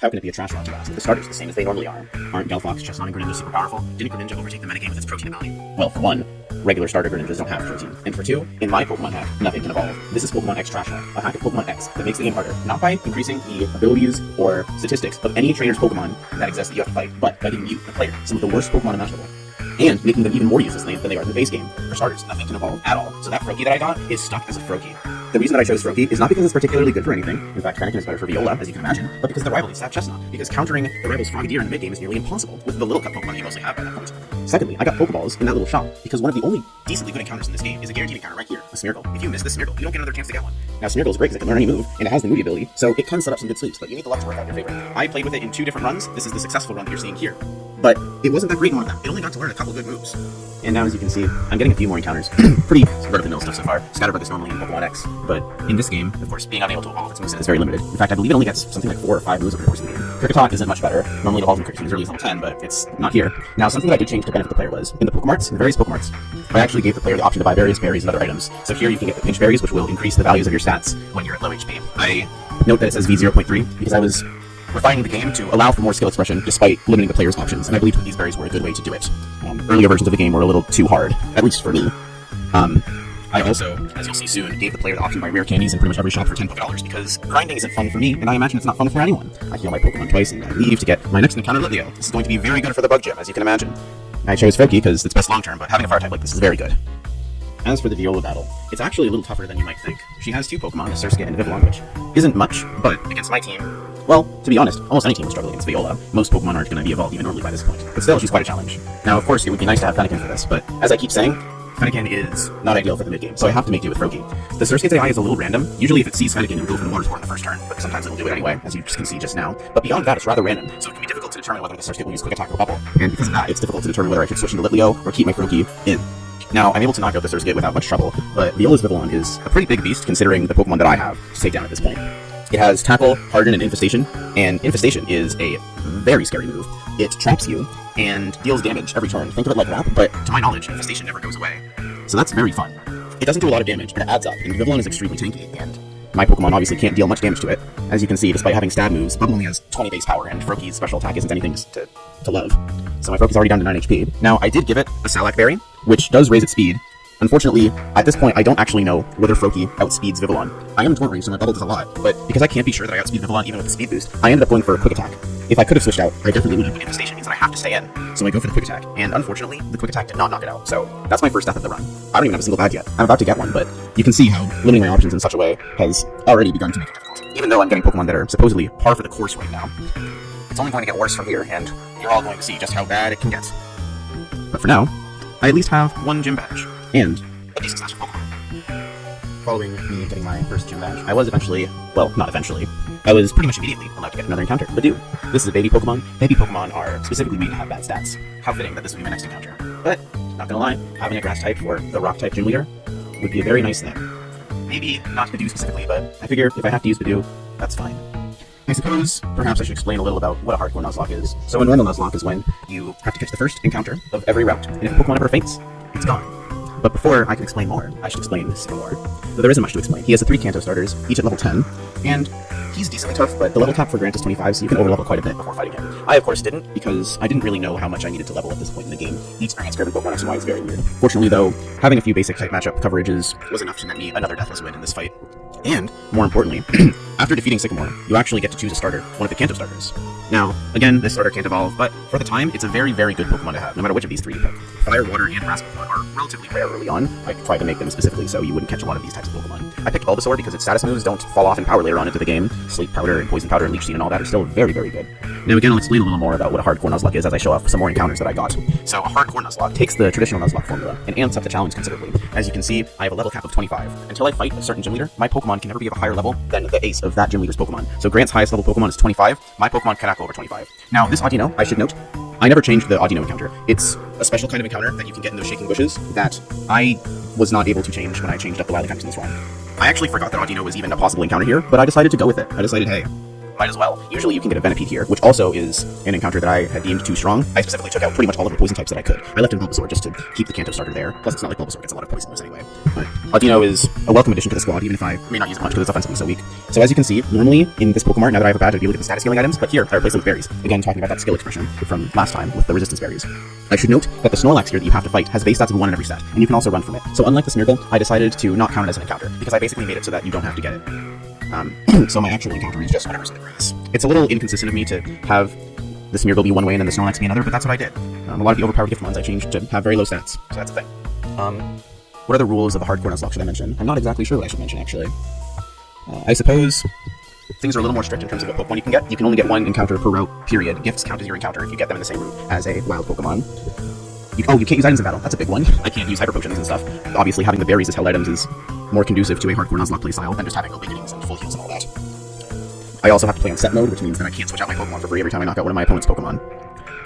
How can it be a Trashlocke, you ask? The starters the same as they normally are. Aren't Delphox, Chestnut, and Greninja super powerful? Didn't Greninja overtake the metagame with its protein ability? Well, for one, regular starter Greninjas don't have protein. And for two, in my Pokemon hack, nothing can evolve. This is Pokemon X Trashlocke, a hack of Pokemon X that makes the game harder, not by increasing the abilities or statistics of any trainer's Pokemon that exists that you have to fight, but by giving you, the player, some of the worst Pokemon imaginable. And making them even more useless than they are in the base game. For starters, nothing can evolve at all. So that Froakie that I got is stuck as a Froakie. The reason that I chose Froakie is not because it's particularly good for anything. In fact, Fennekin is better for Viola, as you can imagine, but because the rival is that Chestnut. Because countering the rival's Frogadier in the mid-game is nearly impossible with the little cup Pokemon you mostly have by that point. Secondly, I got Pokeballs in that little shop because one of the only decently good encounters in this game is a guaranteed encounter right here, a Smeargle. If you miss this Smeargle, you don't get another chance to get one. Now, Smeargle is great because it can learn any move, and it has the movie ability, so it can set up some good sweeps, but you need the luck to work out your favor. I played with it in 2 different runs. This is the successful run that you're seeing here. But it wasn't that great in one of them. It only got to learn a couple good moves. And now, as you can see, I'm getting a few more encounters. Pretty run-of-the-mill stuff so far. Scatterbug is normally in Pokemon X, but in this game, of course, being unable to evolve its moveset is very limited. In fact, I believe it only gets something like 4 or 5 moves over the course of the game. Kricketot isn't much better. Normally it evolves in Kricketot as early as level 10, but it's not here. Now, something that I did change to benefit the player was, in the Pokemarts, in the various Pokemarts, I actually gave the player the option to buy various berries and other items. So here you can get the pinch berries, which will increase the values of your stats when you're at low HP. I note that it says V0.3 because I was refining the game to allow for more skill expression despite limiting the player's options, and I believed that these berries were a good way to do it. Earlier versions of the game were a little too hard, at least for me. I also, as you'll see soon, gave the player the option to buy rare candies in pretty much every shop for $10 because grinding isn't fun for me, and I imagine it's not fun for anyone. I heal my Pokemon twice and I leave to get my next encounter Litleo. This is going to be very good for the bug gym, as you can imagine. I chose Froakie because it's best long term, but having a fire type like this is very good. As for the Viola battle, it's actually a little tougher than you might think. She has 2 Pokemon, a Surskit and Vivillon, which isn't much, but against my team, well, to be honest, almost any team will struggle against Viola. Most Pokemon aren't going to be evolved even normally by this point, but still, she's quite a challenge. Now, of course, it would be nice to have Fennekin for this, but as I keep saying, Fennekin is not ideal for the mid-game, so I have to make do with Froakie. The Surskit's AI is a little random. Usually if it sees Fennekin, it'll go for the water sport in the first turn, but sometimes it'll do it anyway, as you can see just now. But beyond that, it's rather random, so it can be difficult to determine whether the Surskit will use Quick Attack or Bubble, and because of that, it's difficult to determine whether I should switch into Litleo or keep my Froakie in. Now, I'm able to knock out the Surskit without much trouble, but Viola's Vivillon is a pretty big beast considering the Pokemon that I have to take down at this point. It has Tackle, Harden, and Infestation, and Infestation is a very scary move. It traps you and deals damage every turn. Think of it like that, but to my knowledge, Infestation never goes away. So that's very fun. It doesn't do a lot of damage, but it adds up, and Vivillon is extremely tanky, and my Pokemon obviously can't deal much damage to it. As you can see, despite having stab moves, Bubble only has 20 base power, and Froakie's special attack isn't anything to love. So my Froakie's already down to 9 HP. Now, I did give it a Salac Berry, which does raise its speed. Unfortunately, at this point, I don't actually know whether Froakie outspeeds Vivillon. I am Torn Ring, so my Bubble does a lot, but because I can't be sure that I outspeed Vivillon even with the speed boost, I ended up going for a Quick Attack. If I could have switched out, I definitely would have, but Infestation means that I have to stay in. So I go for the Quick Attack, and unfortunately, the Quick Attack did not knock it out, so that's my first death of the run. I don't even have a single bad yet. I'm about to get one, but you can see how limiting my options in such a way has already begun to make it difficult. Even though I'm getting Pokemon that are supposedly par for the course right now, it's only going to get worse from here, and you're all going to see just how bad it can get. But for now, I at least have 1 gym badge, and a decent stash of Pokemon. Following me getting my first gym badge, I was eventually, well, not eventually, I was pretty much immediately allowed to get another encounter, Ladue. This is a baby Pokemon. Baby Pokemon are specifically made to have bad stats. How fitting that this would be my next encounter. But, not gonna lie, having a grass type or the rock type gym leader would be a very nice thing. Maybe not Ladue specifically, but I figure if I have to use Ladue, that's fine. I suppose, perhaps I should explain a little about what a Hardcore Nuzlocker is. So a normal Nuzlocke is when you have to catch the first encounter of every route, and if a Pokemon ever faints, it's gone. But before I can explain more, I should explain this some more. Though there isn't much to explain. He has the 3 Kanto starters, each at level 10, and he's decently tough, but the level cap for Grant is 25, so you can overlevel quite a bit before fighting him. I, of course, didn't, because I didn't really know how much I needed to level at this point in the game. The experience curve in Pokemon X and Y is very weird. Fortunately, though, having a few basic type matchup coverages was enough to net me another deathless win in this fight. And, more importantly, after defeating Sycamore, you actually get to choose a starter, one of the Kanto starters. Now, again, this starter can't evolve, but for the time, it's a very, very good Pokemon to have, no matter which of these 3 you pick. Fire, Water, and Grass Pokemon are relatively rare early on. I tried to make them specifically so you wouldn't catch a lot of these types of Pokemon. I picked Bulbasaur because its status moves don't fall off in power later on into the game. Sleep Powder and Poison Powder and Leech Seed and all that are still very, very good. Now again, I'll explain a little more about what a Hardcore Nuzlocke is as I show off some more encounters that I got. So a Hardcore Nuzlocke takes the traditional Nuzlocke formula and amps up the challenge considerably. As you can see, I have a level cap of 25. Until I fight a certain gym leader, my Pokemon can never be of a higher level than the ace of that gym leader's Pokemon. So Grant's highest level Pokemon is 25, my Pokemon cannot go over 25. Now this Audino, I should note, I never changed the Audino encounter. It's a special kind of encounter that you can get in those shaking bushes that I was not able to change when I changed up the wild types in this run. I actually forgot that Audino was even a possible encounter here, but I decided to go with it. I decided, hey, might as well. Usually you can get a Venipede here, which also is an encounter that I had deemed too strong. I specifically took out pretty much all of the poison types that I could. I left in Bulbasaur just to keep the Kanto starter there. Plus, it's not like Bulbasaur gets a lot of poison moves anyway. But Audino is a welcome addition to the squad, even if I may not use it much because it's offensively so weak. So as you can see, normally in this Pokemon, now that I have a badge, I'd be able to get the status healing items, but here I replace them with berries. Again, talking about that skill expression from last time with the resistance berries. I should note that the Snorlax here that you have to fight has base stats of 1 in every stat, and you can also run from it. So unlike the Smeargle, I decided to not count it as an encounter, because I basically made it so that you don't have to get it. So my actual encounter is just whatever's in the grass. It's a little inconsistent of me to have the Smeargle be one way and then the Snorlax be another, but that's what I did. A lot of the overpowered gift ones I changed to have very low stats, so that's the thing. What are the rules of the Hardcore Nuzlocker should I mention? I'm not exactly sure what I should mention, actually. I suppose things are a little more strict in terms of what Pokemon you can get. You can only get 1 encounter per route, period. Gifts count as your encounter if you get them in the same route as a wild Pokemon. You can't use items in battle. That's a big one. I can't use hyper potions and stuff. Obviously, having the berries as held items is more conducive to a Hardcore Nuzlocke playstyle than just having awakenings and full heals and all that. I also have to play on set mode, which means that I can't switch out my Pokemon for free every time I knock out one of my opponent's Pokemon.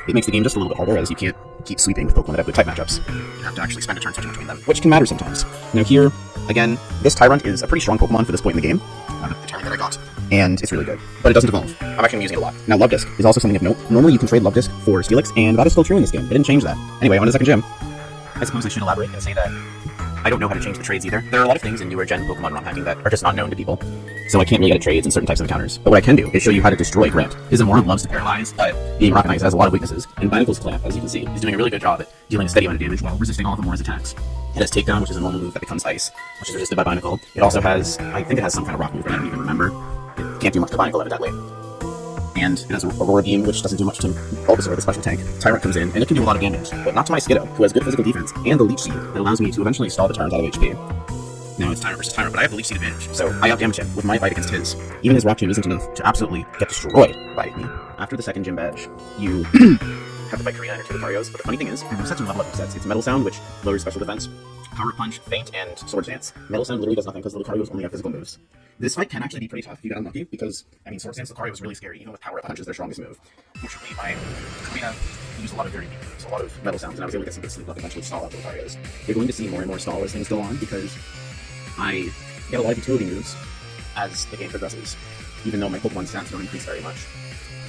It makes the game just a little bit harder, as you can't keep sweeping with Pokemon that have good type matchups. You have to actually spend a turn switching between them, which can matter sometimes. Now here, again, this Tyrant is a pretty strong Pokemon for this point in the game, the timing that I got, and it's really good, but it doesn't evolve. I'm actually using it a lot. Now Love Disc is also something of note. Normally you can trade Love Disc for Steelix, and that is still true in this game. It didn't change that. Anyway, on to the second gym. I suppose I should elaborate and say that I don't know how to change the trades either. There are a lot of things in newer gen Pokemon ROM hacking that are just not known to people, so I can't really get at trades and certain types of encounters. But what I can do is show you how to destroy Grant. His Immortal loves to paralyze, but being Rock and Ice has a lot of weaknesses, and Binicle's Clamp, as you can see, is doing a really good job at dealing a steady amount of damage while resisting all of Amora's attacks. It has Takedown, which is a normal move that becomes Ice, which is resisted by Binacle. It also has, I think it has some kind of Rock move, but I don't even remember. It can't do much to Binacle evidently. And it has Aurora Beam, which doesn't do much to Bulbasaur, the special tank. Tyrant comes in, and it can do a lot of damage, but not to my Skiddo, who has good physical defense, and the Leech Seed that allows me to eventually stall the Tyrant out of HP. Now it's Tyrant versus Tyrant, but I have the Leech Seed advantage, so I outdamage him with my fight against his. Even his Rock Tomb isn't enough to absolutely get destroyed by me. After the second gym badge, you have to fight Korrina and her two Lucarios, but the funny thing is, there are sets and level up sets. It's Metal Sound, which lowers special defense, Power Punch, Feint, and Swords Dance. Metal Sound literally does nothing because the Lucarios only have physical moves. This fight can actually be pretty tough if you get unlucky, because, I mean, Swords Dance Lucario was really scary, even with Power Punch is their strongest move. Fortunately, my Korrina used a lot of very weak moves, a lot of Metal Sounds, and I was able to get some good sleep luck and eventually stall out the Lucarios. You're going to see more and more stall as things go on, because I get a lot of utility moves as the game progresses, even though my Pokemon stats don't increase very much.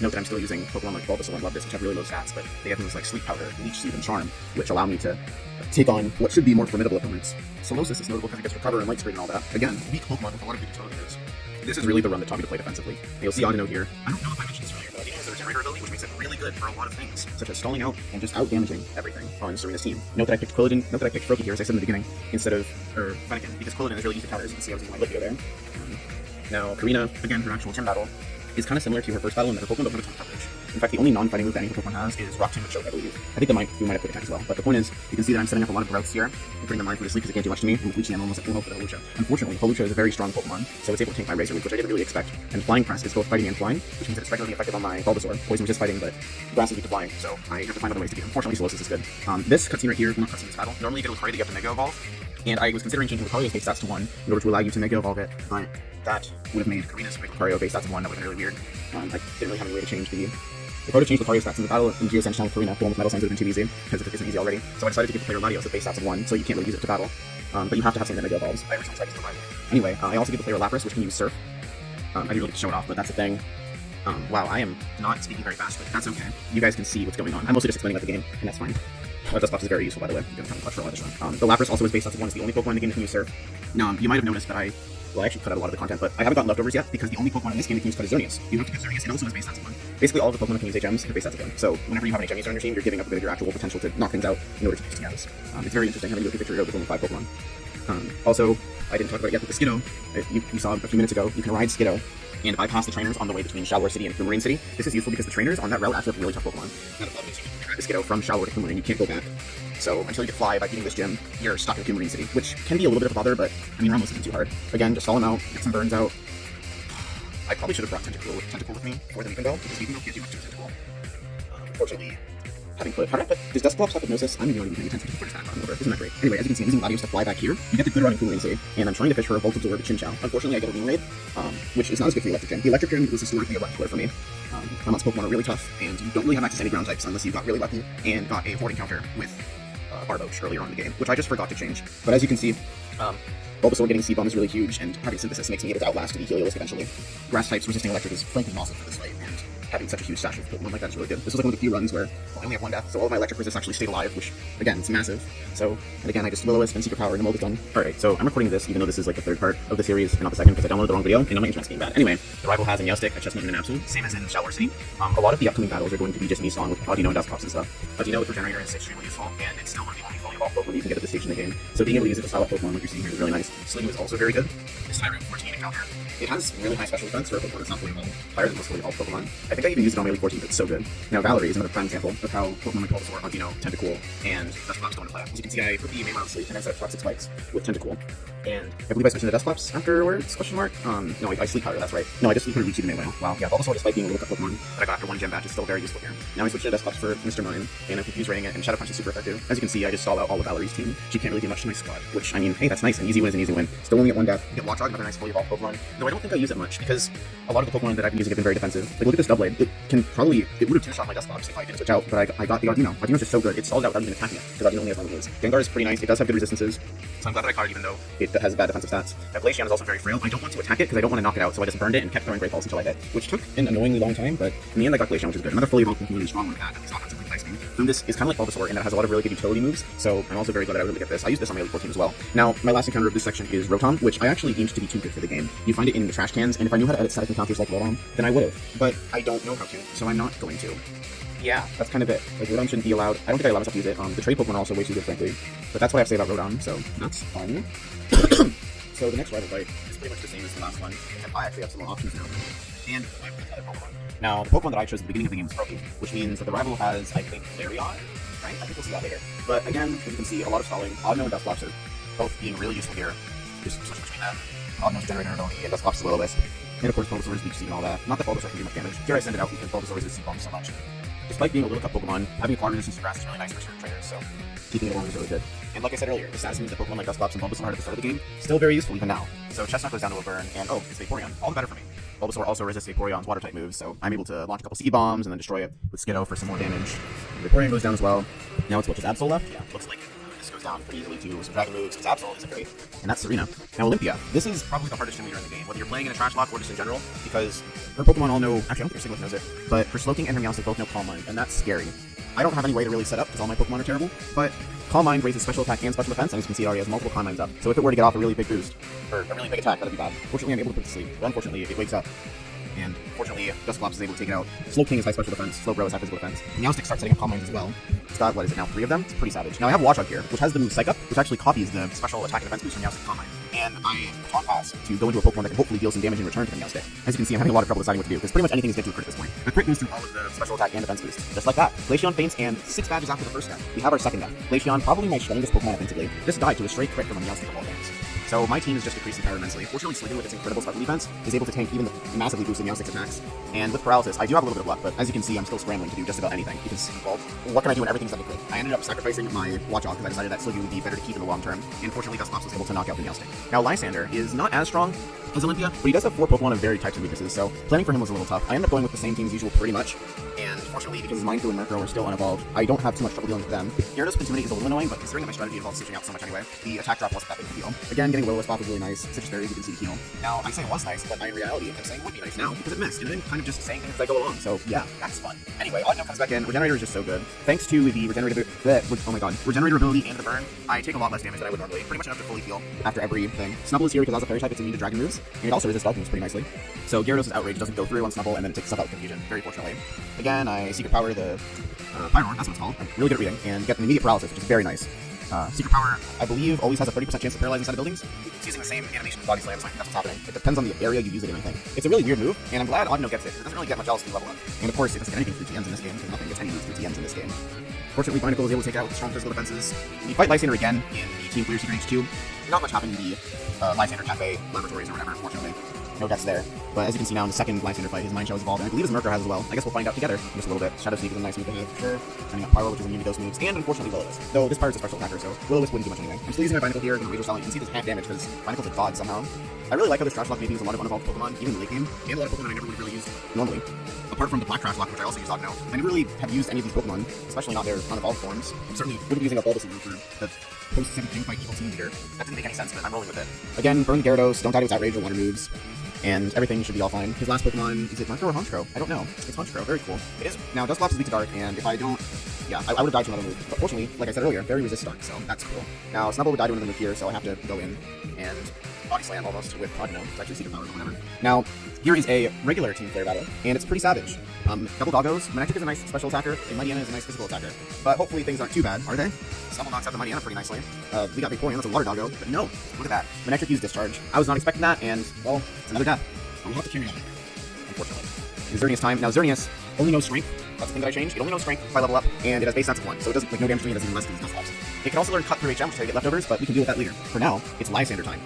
Note that I'm still using Pokemon like Bulbasaur and Love Disc, which have really low stats, but they have moves like Sleep Powder, Leech Seed, and Charm, which allow me to take on what should be more formidable opponents. Solosis is notable because it gets Recover and Light Screen and all that. Again, weak Pokemon with a lot of good utility moves. This is really the run that taught me to play defensively. And you'll see Audino here. I don't know if I mentioned this earlier, but Audino has the Regenerator ability, which makes it really good for a lot of things, such as stalling out and just out-damaging everything on Serena's team. Note that I picked Froakie here, as I said in the beginning, instead of Fennekin, because Quilladin is really easy to counter, as you can see I was using my Lippio there. Now, Korrina, again, her actual gym battle, is kind of similar to her first battle in her Pokemon, but with a ton of coverage. In fact, the only non-fighting move that any Pokemon has is Rock Tomb and Choke, I believe. I think we might have Quick Attack as well. But the point is, you can see that I'm setting up a lot of growths here, and putting them mindfully to sleep because it can't do much to me, and with leeching I'm almost at full health for the Holucha. Unfortunately, Holucha is a very strong Pokemon, so it's able to tank my Razor Leaf, which I didn't really expect. And Flying Press is both fighting and flying, which means that it's spectrally effective on my Bulbasaur. Poison was just fighting, but Grass is weak to flying, so I have to find other ways to beat him. Unfortunately, Solosis is good. This cutscene right here, not cutscene, this battle, normally you get a Lucario that you have to Mega Evolve, and I was considering changing Lucario's base stats to 1 in order to allow you to Mega Evolve it, but that would have made Korrina's Lucario base stats of 1, that would have been really weird. I didn't really have any way to change the... If I were to change Lucario stats in the battle in Geosense with Korrina, the one with Metal Signs would have been too easy, because it isn't easy already. So I decided to give the player Latios with base stats of 1, so you can't really use it to battle. But you have to have something that Mega Evolves. I originally tried to survive. Anyway, I also give the player Lapras, which can use Surf. I didn't really get to show it off, but that's the thing. Wow, I am not speaking very fast, but that's okay. You guys can see what's going on. I'm mostly just explaining about the game, and that's fine. Dustbox is very useful, by the way. You can kind of clutch for a lot of this run. The Lapras also is base stats of 1. It's the only Pokemon in the game that can use Surf. Now, you might have noticed that I actually cut out a lot of the content, but I haven't gotten leftovers yet, because the only Pokemon in this game that can use Cut is Xerneas. You have to cut Xerneas, and also has base stats of 1. Basically, all of the Pokemon that can use HMs have base stats of 1. So, whenever you have an HM user on your team, you're giving up a bit of your actual potential to knock things out in order to use Status. It's very interesting having to go through Victory Road with only 5 Pokemon. Also, I didn't talk about it yet, but the Skiddo, you saw a few minutes ago, you can ride Skiddo and bypass the trainers on the way between Shallower City and Coumarine City. This is useful because the trainers on that route actually have really tough Pokemon. Now, the means you can ride the Skiddo from Shallower to Coumarine, and you can't go back. So, until you get Fly by beating this gym, you're stuck in Coumarine City, which can be a little bit of a bother, but, I mean, Ramos isn't too hard. Again, just stall him out, get some burns out. I probably should have brought Tentacle with me for the Weepinbell, because Weepinbell can't do much to Tentacle. Unfortunately, having put Hard but does Dust Block stop Hypnosis? I'm ignoring anything intense. Put that over. Isn't that great? Anyway, as you can see, I'm using Latios to fly back here. You get the good run in Coumarine City, and I'm trying to fish for a Volt Absorb Chinchou. Unfortunately, I get a Wing Raid, which is not as good for the Electric Gym. The Electric Gym was historically a rough killer for me. Clamont's Pokemon are really tough, and you don't really have access to any ground types unless you got really lucky and got a Hoarding counter with Arboch earlier on in the game, which I just forgot to change. But as you can see, Bulbasaur getting C-Bomb is really huge, and having Synthesis makes me able to outlast the Heliolisk eventually. Grass types resisting Electric is frankly awesome for this fight, and having such a huge stash of Pokemon like that is really good. This was like one of the few runs where I only have one death, so all of my Electric resists actually stayed alive, which, again, it's massive. So, and again, I just Will-O-Wisp and Secret Power, and I'm all done. Alright, so I'm recording this, even though this is like the third part of the series, and not the second, because I downloaded the wrong video, and now my internet's getting bad. Anyway, the rival has a Meowstic, a Chestnut, and an Absol, same as in Shower City. A lot of the upcoming battles are going to be just me on with Audino and Dusclops and stuff. Audino with Regenerator is extremely useful, and it's still one of the only fully evolved Pokemon you can get at this stage in the game. So being able to use it to style up Pokemon like you're seeing here is really nice. Sliggoo is also very good. This Tyro 14 encounter. It has really high special defense for a Pokemon that's not fully evolved, higher than most fully evolved Pokemon. I think I even used it on Melee 14, it's so good. Now Valerie is another prime example of how Pokemon like Bulbasaur, Audino, Tentacool, and Dusclops go into play. As you can see, I put the main on sleep and I set up Toxic Spikes with Tentacool. And I believe I switched into Dusclops afterwards, question mark? No, I sleep powder, that's right. No, I just sleep powder Reach even melee. Wow, yeah, Bulbasaur, despite being a little cut Pokemon that I got after one gem batch, is still very useful here. Now I switched into Dusclops for Mr. Million, and I'm confused rating it, and Shadow Punch is super effective. As you can see, I just stall out all of Valerie's team. She can't really do much to my squad, which, I mean, hey, that's nice. An easy win is an easy win. Still only get one death. You get Watchog, another nice fully evolved Pokemon. Though I don't think I use it much, because a lot of the Pokemon that I've been using have been very defensive. Like, look at this Doublade. It would have two-shot my Dusclops if I didn't switch out, but I got the Audino. Audino's just so good. It stalls out without even attacking it, because Audino only has one moves. Gengar is pretty nice. It does have good resistances, so I'm glad that I caught it even though it has bad defensive stats. Now, Glaceon is also very frail. I don't want to attack it because I don't want to knock it out, so I just burned it and kept throwing Great Balls until I hit, which took an annoyingly long time, but in the end I got Glaceon, which is good. Another fully evolved Pokemon is strong like that, at least offensively placing. This is kind of like Bulbasaur in that it has a lot of really good utility moves, so I'm also very glad I was able to get this. I used this on Melee 14 as well. Now, my last encounter of this section is Rotom, which I actually deemed to be too good for the game. You find it in the trash cans, and if I knew how to edit static encounters like Rotom, then I would have. But I don't know how to, so I'm not going to. Yeah, that's kind of it. Like, Rotom shouldn't be allowed. I don't think I allow myself to use it. The trade Pokemon are also way too good, frankly. But that's what I have to say about Rotom, so that's fun. So the next rival fight is pretty much the same as the last one, except I actually have some more options now. And I have another Pokemon. Now, the Pokemon that I chose at the beginning of the game is Froakie, which means that the rival has, I think, Flareon, right? I think we'll see that later. But again, as you can see, a lot of stalling. Audino and Dusclops are both being really useful here. Just switch between them. Audino's Generator ability, and Dusclops' Will-O-Wisp. And of course, Bulbasaur's Leech Seed and all that. Not that Bulbasaur can do much damage. Here I send it out because Bulbasaur is C-Bomb so much. Despite being a little cut Pokemon, having a quad resistance to grass is really nice for certain trainers, so keeping it along is really good. And like I said earlier, the stats means that Pokemon like Dusclops and Bulbasaur at the start of the game still very useful even now. So Chestnut goes down to a burn, and oh, it's Vaporeon. All the better for me. Bulbasaur also resists Vaporeon's water type moves, so I'm able to launch a couple C-Bombs and then destroy it with Skiddo for some more damage. Vaporeon goes down as well. Now it's what, just Absol left? Yeah, looks like it. This goes down pretty easily too. Some Dragon moves, because Absol isn't great. And that's Korrina. Now Olympia. This is probably the hardest gym leader in the game, whether you're playing in a Trashlocke or just in general, because her Pokemon all know, actually I don't think her Siebold knows it, but her Slowking and her Meowstic both know Calm Mind, and that's scary. I don't have any way to really set up because all my Pokemon are terrible, but Calm Mind raises special attack and special defense, and as you can see, it already has multiple Calm Minds up. So if it were to get off a really big boost, or a really big attack, that'd be bad. Fortunately, I'm able to put it to sleep, but unfortunately, it wakes up. And fortunately, Dusclops is able to take it out. Slowking is high special defense, Slowbro is high physical defense. Meowstic starts setting up Calm Minds as well. It's got, what is it now, 3 of them? It's pretty savage. Now I have Watchog here, which has the move Psych Up, which actually copies the special attack and defense boost from Meowstic Calm Mind. And I taught Pass to go into a Pokemon that can hopefully deal some damage in return to the Meowstic. As you can see, I'm having a lot of trouble deciding what to do, because pretty much anything is good to a crit at this point. A crit goes through all of the special attack and defense boosts, just like that. Glaceon faints, and 6 badges after the first death. We have our second death. Glaceon, probably my strongest Pokemon offensively, just died to a straight crit from a Meowstic of all things. So my team is just decreasing power immensely. Fortunately, Sliggoo with its incredible special defense is able to tank even the massively boosted Meowstic's attacks. And with paralysis, I do have a little bit of luck, but as you can see, I'm still scrambling to do just about anything, because, well, what can I do when everything's under crit? I ended up sacrificing my Watchog because I decided that Sliggoo would be better to keep in the long term, and fortunately Dusclops was able to knock out the Meowstic. Now Lysandre is not as strong as Olympia, but he does have 4 Pokemon of very types and weaknesses, so planning for him was a little tough. I ended up going with the same team as usual pretty much, and fortunately, because Minefield and Murkrow are still unevolved, I don't have too much trouble dealing with them. Gyarados Intimidate is a little annoying, but considering that my strategy involves switching out so much anyway, the attack drop wasn't that big of a deal. Again, getting Will-O-Wisp off was really nice. Citrus Berry, you can see the heal. Now, I say it was nice, but in reality, I'm saying it would be nice now, because it missed, and I'm kind of just saying things as I go along, so yeah, that's fun. Anyway, Audino comes back in. Regenerator is just so good. Thanks to the Regenerator ability and the burn, I take a lot less damage than I would normally, pretty much enough to fully heal after every thing. Snubble is here because as a fairy type, it's immune to dragon moves, and it also resists dark moves pretty nicely. So Gyarados' outrage doesn't go through on Snubble, and then it takes stuff out with confusion, very fortunately. Again, I Secret Power the Pyroar, that's what it's called. I'm really good at reading, and get an immediate paralysis, which is very nice. Secret Power, I believe, always has a 30% chance of paralyzing inside of buildings. It's using the same animation as Body Slam, so I think that's what's happening. It depends on the area you use it in, I think. It's a really weird move, and I'm glad Audino gets it, because it doesn't really get much else to level up. And of course, it doesn't get anything through TMs in this game, because nothing gets any moves through TMs in this game. Fortunately, Barnacle was able to take out with strong physical defenses. We fight Lysandre again in the Team Clear Secret H2. Not much happened in the Lysandre Cafe laboratories or whatever, unfortunately. No deaths there. But as you can see now in the second Lysandre fight, his Mind Shell is evolved, and I believe his Murkrow has as well. I guess we'll find out together in just a little bit. Shadow Sneak is a nice move to have, for sure. Turning up Pyro, which is immune to those moves, and unfortunately Will-O-Wisp. Though this Pyro's a special attacker, so Will-O-Wisp wouldn't do much anyway. I'm still using my Binacle here, and Razor Stallion. You can see this half damage, because Binacle's a god somehow. I really like how this Trashlocke maybe uses a lot of unevolved Pokemon, even in the late game, and a lot of Pokemon I never would have really used normally. apart from the Black Trashlocke, which I also use Ogno, I never really have used any of these Pokemon, especially not their unevolved forms. I'm certainly wouldn't be using a Bulbasaur for the post-second King Fight Evil Team Leader. That didn't make any sense, but I'm rolling with it. Again, burn the Gyarados, don't die to its Outrage or water moves, and everything should be all fine. His last Pokemon, is it Honchkrow or Honchkrow? I don't know. It's Honchkrow, very cool. It is. Now, Dusclops is weak to Dark, and if I don't... Yeah, I would have died to another move. But fortunately, like I said earlier, very resist Dark, so that's cool. Now, Snubbull would die to another move here, so I have to go in and Body Slam almost with, I don't know, it's actually Secret Power or whatever. Now, here is a regular Team Player battle, and it's pretty savage. Double Doggos, Manectric is a nice special attacker, and Mightyena is a nice physical attacker. But hopefully things aren't too bad, are they? Snubbull knocks out the Mightyena pretty nicely. We got Vaporeon, that's a Water Doggo, but no, look at that. Manectric used Discharge. I was not expecting that, and, well, it's another death. We'll have to carry on, unfortunately. Xerneas time. Now, Xerneas only knows Strength. That's the thing that I changed. It only knows Strength if I level up, and it has base stats of 1, so it doesn't, like, no damage to me, it does even less than his Dusclops. It can also learn Cut through HM, which is how you get leftovers, but we can deal with that later. For now, it's Lysandre time.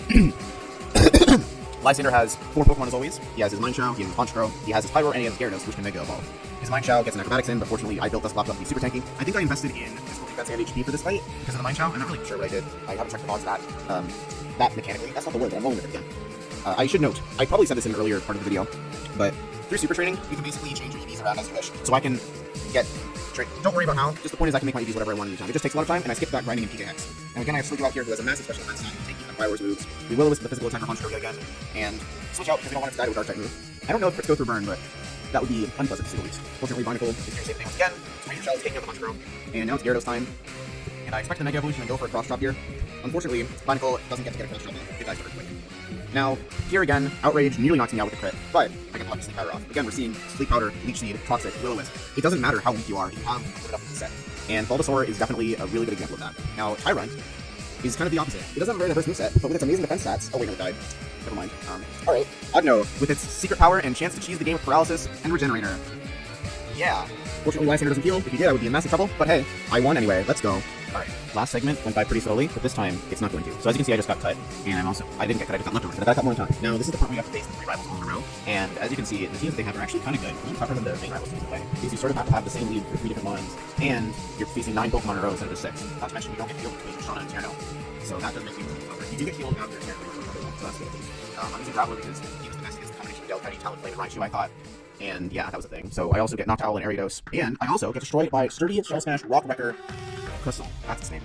Lysandre has 4 Pokemon as always. He has his Mineshaw, he has his Honchkrow, he has his Pyro, and he has his Gyarados, which can Mega Evolve. His Mineshaw gets an Acrobatics in, but fortunately I built Dusclops up to be super tanky. I think I invested in physical defense and HP for this fight because of the Mineshaw. I'm not really sure what I did. I haven't checked the odds that mechanically. That's not the word, but I'm rolling with it again. I should note, I probably said this in an earlier part of the video, but through Super Training, you can basically change your EVs around as you wish. So I can get... Don't worry about how, just the point is I can make my EVs whatever I want anytime. It just takes a lot of time, and I skip that grinding in PKX. Now again, I have Switch out here who has a massive special defense stat, taking the Fireworks moves. We will with the physical attacker Honchkrow again, and switch out because we don't want it to die to a Dark type move. I don't know if it's go through burn, but that would be unpleasant to say the least. Fortunately, Barnacle is going to save the once again. Ranger Shell is taking out the Honchkrow, and now it's Gyarados time. And I expect the Mega Evolution to go for a cross drop here. Unfortunately, Barnacle doesn't get to get a cross drop off. It dies very quick. Now, here again, Outrage nearly knocks me out with a crit, but I get the lucky Sleep Powder off. Again, we're seeing Sleep Powder, Leech Seed, Toxic, Will-O-Wisp. It doesn't matter how weak you are, you have to put it up in the set. And Bulbasaur is definitely a really good example of that. Now, Tyrunt is kind of the opposite. It doesn't have a very diverse moveset, but with its amazing defense stats... Oh wait, no, it died. Never mind. Alright. Ogno, with its secret power and chance to cheese the game with Paralysis and Regenerator. Yeah. Fortunately, Lysandre doesn't heal. If he did, I would be in massive trouble. But hey, I won anyway. Let's go. Alright. Last segment went by pretty slowly, but this time, it's not going to. So as you can see, I just got cut. And I didn't get cut, I just got leftovers. But I got cut more times. Now, this is the part where you have to face the 3 rivals all in a row. And as you can see, the teams that they have are actually kind of good. A little tougher than the main rivals teams play. Because you sort of have to have the same lead for 3 different lines. And you're facing 9 Pokemon in a row instead of 6. Not to mention, you don't get healed between Shauna and Tierno. So that does make things a little tougher. You do get healed after Tierno for another one, so that's good. I'm using Graveler because he was the best against the combination of Delcatty, Talonflame, and Raichu, I thought. And yeah, that was the thing. So I also get Noctowl and Ariados. And I also get destroyed by Sturdy, Shell Smash, Rock Wrecker, Crystal. That's its name.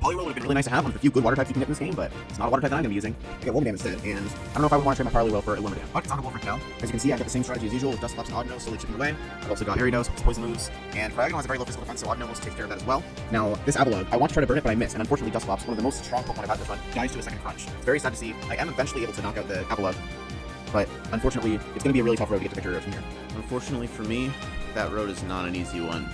Poliwhirl would have been really nice to have one of the few good water types you can get in this game, but it's not a water type that I'm going to be using. I get Womadam instead, and I don't know if I would want to trade my Poliwhirl for Illumidam, but it's on a Wulfric now. As you can see, I've got the same strategy as usual with Dusclops and Ogno slowly chipping away. I've also got Ariados, which Poison moves, and Fragno has a very low physical defense, so Ogno takes care of that as well. Now, this Avalugg, I want to try to burn it, but I miss, and unfortunately Dusclops, one of the most strong Pokemon I've had this run, dies to a second crunch. It's very sad to see. I am eventually able to knock out the Avalugg, but unfortunately, it's going to be a really tough road to get to victory from here. Unfortunately for me, that road is not an easy one.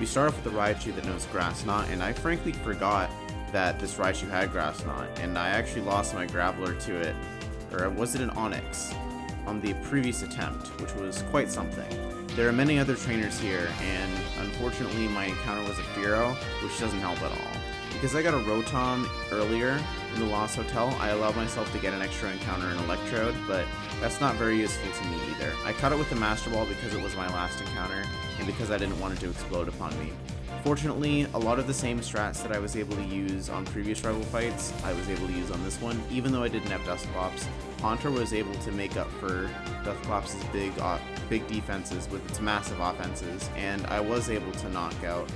We start off with the Raichu that knows Grass Knot, and I frankly forgot that this Raichu had Grass Knot, and I actually lost my Graveler to it, or was it an Onix, on the previous attempt, which was quite something. There are many other trainers here, and unfortunately my encounter was a Fearow, which doesn't help at all. Because I got a Rotom earlier in the Lost Hotel, I allowed myself to get an extra encounter in Electrode, but that's not very useful to me either. I caught it with the Master Ball because it was my last encounter, and because I didn't want it to explode upon me. Fortunately, a lot of the same strats that I was able to use on previous rival fights, I was able to use on this one, even though I didn't have Dusclops. Haunter was able to make up for Dusclops' big defenses with its massive offenses, and I was able to knock out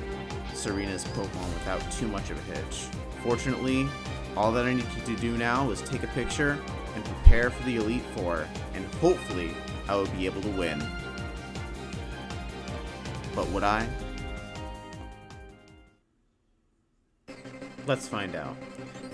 Serena's Pokemon without too much of a hitch. Fortunately, all that I need to do now is take a picture and prepare for the Elite Four, and hopefully I will be able to win. But would I? Let's find out.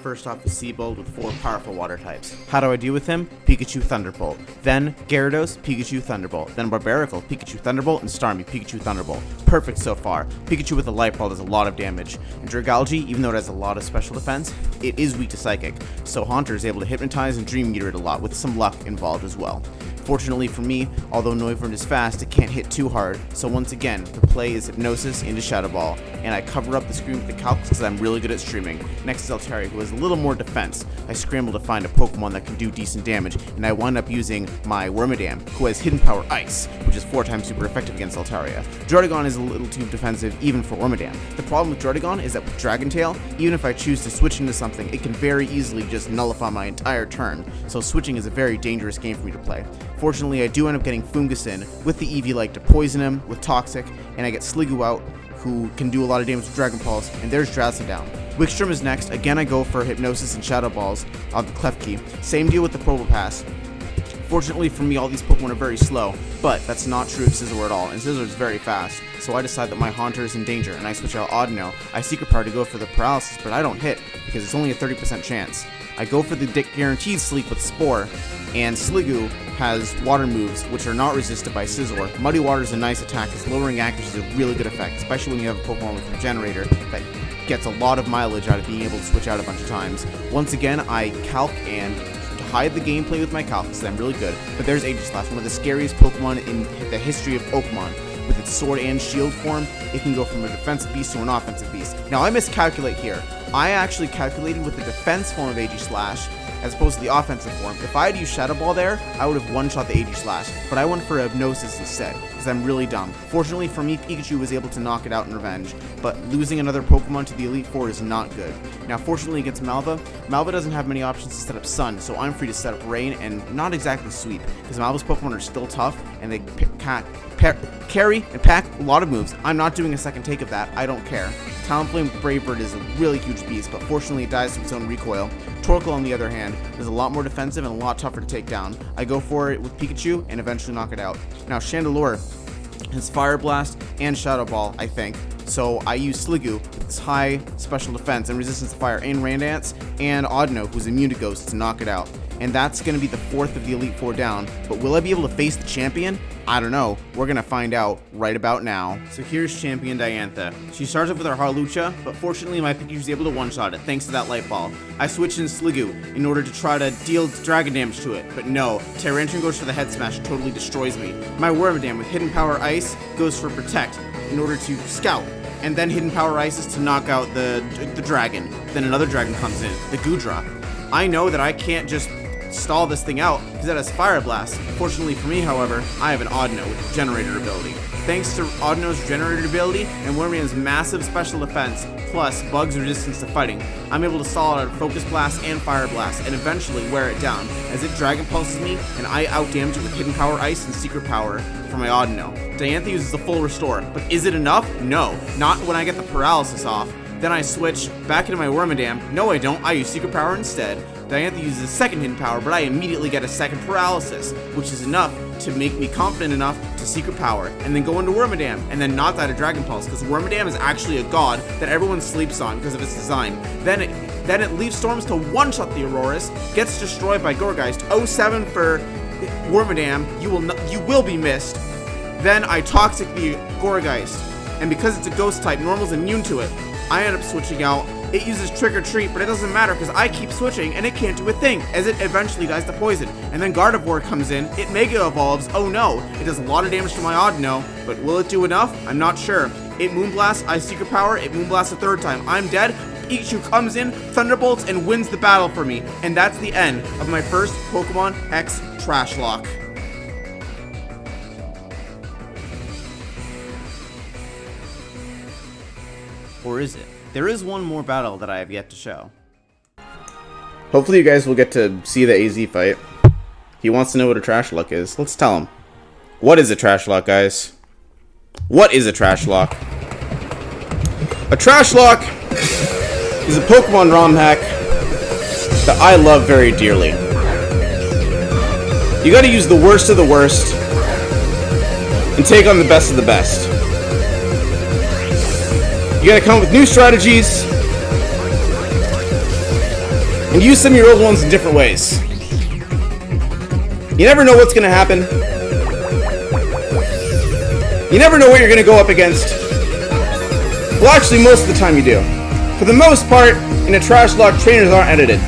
First off is Siebold with 4 powerful water types. How do I deal with him? Pikachu Thunderbolt. Then Gyarados, Pikachu Thunderbolt. Then Barbaracle, Pikachu Thunderbolt, and Starmie, Pikachu Thunderbolt. Perfect so far. Pikachu with a Light Ball does a lot of damage. And Dragalge, even though it has a lot of special defense, it is weak to Psychic, so Haunter is able to hypnotize and Dream Meter it a lot, with some luck involved as well. Fortunately for me, although Noivern is fast, it can't hit too hard, so once again, the play is Hypnosis into Shadow Ball, and I cover up the screen with the Calcs because I'm really good at streaming. Next is Altari, who has has a little more defense. I scramble to find a Pokemon that can do decent damage, and I wind up using my Wormadam, who has Hidden Power Ice, which is 4 times super effective against Altaria. Druddigon is a little too defensive even for Wormadam. The problem with Druddigon is that with Dragon Tail, even if I choose to switch into something, it can very easily just nullify my entire turn, so switching is a very dangerous game for me to play. Fortunately, I do end up getting Fungus in with the Eevee-like to poison him with Toxic, and I get Sliggoo out, who can do a lot of damage with Dragon Pulse, and there's Drasna down. Wikstrom is next. Again, I go for Hypnosis and Shadow Balls of the Klefki. Same deal with the Probopass. Fortunately for me, all these Pokemon are very slow, but that's not true of Scizor at all, and Scizor is very fast, so I decide that my Haunter is in danger, and I switch out Audino. I Secret Power to go for the Paralysis, but I don't hit, because it's only a 30% chance. I go for the Guaranteed Sleep with Spore, and Sliggoo has water moves, which are not resisted by Scizor. Muddy Water is a nice attack, because lowering accuracy is a really good effect, especially when you have a Pokemon with Regenerator that gets a lot of mileage out of being able to switch out a bunch of times. Once again, I Calc and hide the gameplay with my Calc, so I'm really good, but there's Aegislash, one of the scariest Pokemon in the history of Pokemon. With its Sword and Shield form, it can go from a defensive beast to an offensive beast. Now, I miscalculate here. I actually calculated with the defense form of Aegislash as opposed to the offensive form. If I had used Shadow Ball there, I would have one-shot the Aegislash, but I went for Hypnosis instead, because I'm really dumb. Fortunately for me, Pikachu was able to knock it out in revenge, but losing another Pokemon to the Elite Four is not good. Now, fortunately against Malva, Malva doesn't have many options to set up Sun, so I'm free to set up Rain, and not exactly Sweep, because Malva's Pokemon are still tough, and they carry and pack a lot of moves. I'm not doing a second take of that, I don't care. Talonflame with Brave Bird is a really huge beast, but fortunately it dies to its own recoil. Torkoal, on the other hand, is a lot more defensive and a lot tougher to take down. I go for it with Pikachu and eventually knock it out. Now, Chandelure has Fire Blast and Shadow Ball, I think, so I use Sliggoo with its high special defense and resistance to fire and Randance, and Audino, who's immune to Ghost, to knock it out. And that's going to be the 4th of the Elite Four down, but will I be able to face the champion? I don't know. We're going to find out right about now. So here's Champion Diantha. She starts off with her Harlucha, but fortunately my Pikachu's able to one-shot it thanks to that Light Ball. I switch in Sliggoo in order to try to deal dragon damage to it, but no. Tyrantrum goes for the Head Smash and totally destroys me. My Wormadam with Hidden Power Ice goes for Protect in order to Scout, and then Hidden Power Ice is to knock out the dragon. Then another dragon comes in, the Goodra. I know that I can't just stall this thing out because it has Fire Blast. Fortunately for me, however, I have an Audino with Generator ability. Thanks to Audino's Generator ability and Wormadam's massive special defense, plus Bug's resistance to fighting, I'm able to stall out a Focus Blast and Fire Blast and eventually wear it down as it Dragon Pulses me and I outdamage it with Hidden Power Ice and Secret Power for my Audino. Diantha uses the full Restore, but is it enough? No, not when I get the Paralysis off. Then I switch back into my Wormadam. No, I don't. I use Secret Power instead. Diantha uses a second Hidden Power, but I immediately get a second Paralysis, which is enough to make me confident enough to Secret Power, and then go into Wormadam, and then not die to Dragon Pulse, because Wormadam is actually a god that everyone sleeps on because of its design. Then it leaves Storms to one-shot the Aurorus, gets destroyed by Gourgeist. 07 for Wormadam, you will be missed. Then I Toxic the Gourgeist, and because it's a Ghost type, Normal's immune to it. I end up switching out. It uses Trick or Treat, but it doesn't matter because I keep switching and it can't do a thing, as it eventually dies to poison. And then Gardevoir comes in, it Mega Evolves. Oh no, it does a lot of damage to my Audino, but will it do enough? I'm not sure. It Moonblasts, I Secret Power, it Moonblasts a third time. I'm dead. Pikachu comes in, Thunderbolts, and wins the battle for me. And that's the end of my first Pokemon X Trashlocke. Or is it? There is one more battle that I have yet to show. Hopefully you guys will get to see the AZ fight. He wants to know what a Trashlocke is. Let's tell him. What is a Trashlocke, guys? What is a Trashlocke? A Trashlocke is a Pokemon ROM hack that I love very dearly. You gotta use the worst of the worst and take on the best of the best. You gotta come up with new strategies and use some of your old ones in different ways. You never know what's gonna happen. You never know what you're gonna go up against. Well, actually, most of the time you do. For the most part, in a Trashlocke, trainers aren't edited.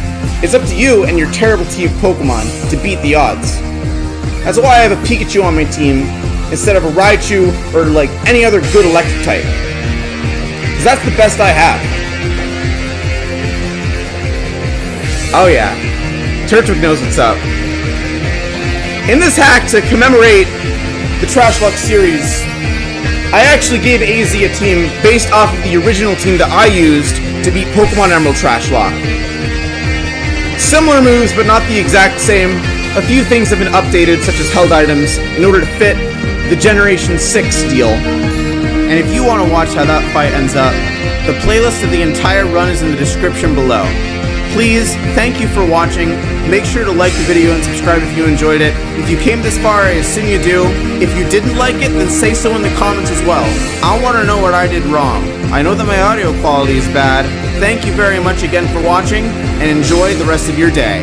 It's up to you and your terrible team of Pokemon to beat the odds. That's why I have a Pikachu on my team instead of a Raichu or like any other good electric type. That's the best I have. Oh yeah, Turtwig knows what's up. In this hack to commemorate the Trashlocke series, I actually gave AZ a team based off of the original team that I used to beat Pokemon Emerald Trashlocke. Similar moves, but not the exact same. A few things have been updated, such as held items, in order to fit the Generation 6 deal. And if you want to watch how that fight ends up, the playlist of the entire run is in the description below. Please, thank you for watching. Make sure to like the video and subscribe if you enjoyed it. If you came this far, I assume you do. If you didn't like it, then say so in the comments as well. I want to know what I did wrong. I know that my audio quality is bad. Thank you very much again for watching, and enjoy the rest of your day.